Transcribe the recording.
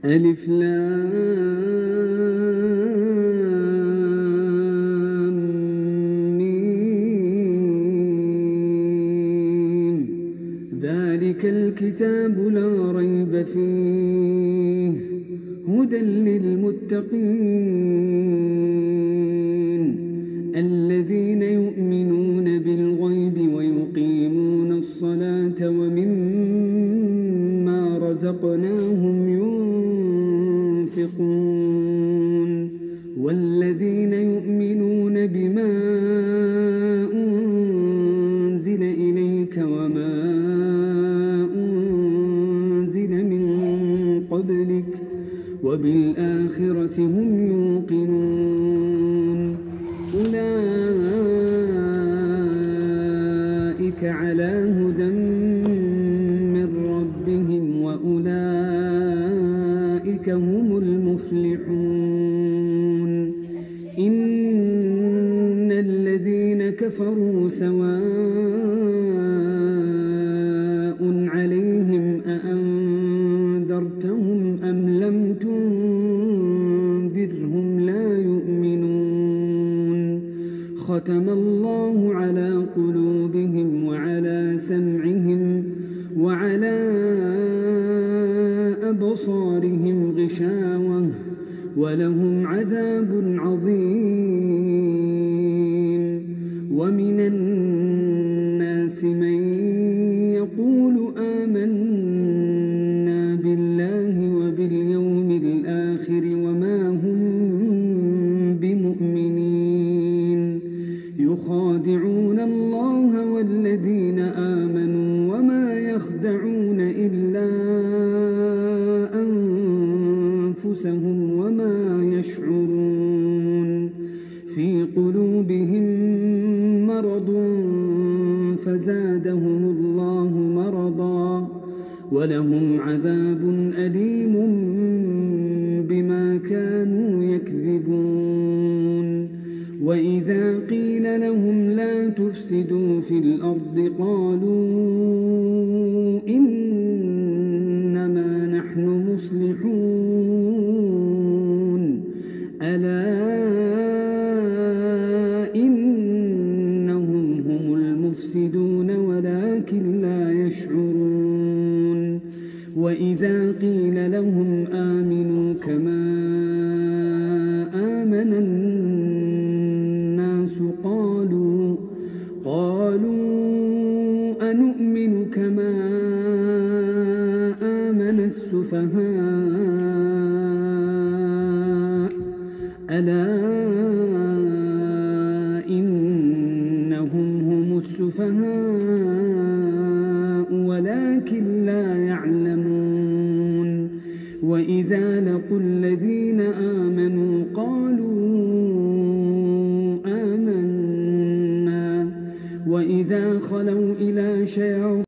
ألف لام ميم ذلك الكتاب لا ريب فيه هدى للمتقين الذين يؤمنون بالغيب ويقيمون الصلاة ومما رزقناهم ينفقون والذين يؤمنون بما أنزل إليك وما أنزل من قبلك وبالآخرة هم يوقنون أولئك على هدى من ربهم وأولئك هم المفلحون إن الذين كفروا سواء عليهم أأنذرتهم أم لم تنذرهم لا يؤمنون ختم الله على قلوبهم وعلى سمعهم وعلى أبصارهم غشاوة ولهم عذاب عظيم ومن الناس من يقول آمنا بالله وباليوم الآخر وما هم بمؤمنين يخادعون الله والذين آمنوا وما يخدعون إلا أنفسهم وما يشعرون في قلوبهم مرض فزادهم الله مرضا ولهم عذاب أليم بما كانوا يكذبون وإذا قيل لهم لا تفسدوا في الأرض قالوا إنما نحن مصلحون ألا إنهم هم المفسدون ولكن لا يشعرون وإذا قيل لهم آمنوا كما آمن الناس قالوا أنؤمن كما آمن السفهاء ألا إنهم هم السفهاء ولكن لا يعلمون وإذا لقوا الذين آمنوا قالوا آمنا وإذا خلوا إلى شياطين